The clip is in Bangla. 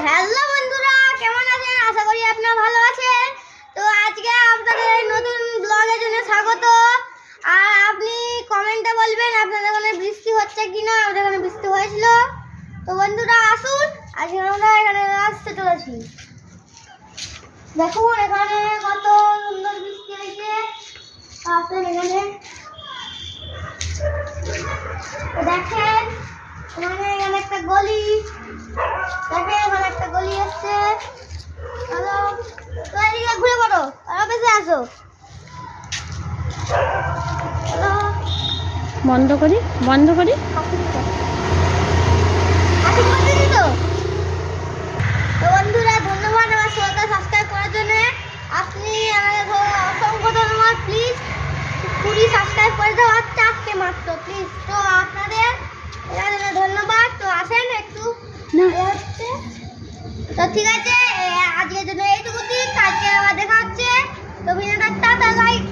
হ্যালো বন্ধুরা, কেমন আছেন? আশা করি আপনারা ভালো আছেন। তো আজকে আপনাদের নতুন ব্লগের জন্য স্বাগত। আর আপনি কমেন্টে বলবেন আপনাদের ওখানে বৃষ্টি হচ্ছে কিনা। আমাদের ওখানে বৃষ্টি হয়েছিল। তো বন্ধুরা আসুন, আজকে আমরা এখানে আসতে চলেছি। দেখুন এখানে কত সুন্দর বৃষ্টি হয়েছে। আসুন এখানে দেখেন, এখানে একটা গলি, দেখেন এখানে একটা গলি আসছে। চলো তো এদিকে ঘুরে পড়ো, আরো বেশি আসো। চলো বন্ধ করি তো বন্ধুরা ধন্যবাদ আমার চ্যানেলটা সাবস্ক্রাইব করার জন্য। আপনি আমাকে অসংখ্য ধন্যবাদ। প্লিজ 20 সাবস্ক্রাইব করে দাও, আর 4টে মাত্র প্লিজ। তো আপনাদের এর জন্য ধন্যবাদ। তো আসেন একটু না। হচ্ছে তো ঠিক আছে, আজকের জন্য এইটুকুই। কালকে আবার দেখা হচ্ছে। তো ভিডিওটা টাটা লাইক।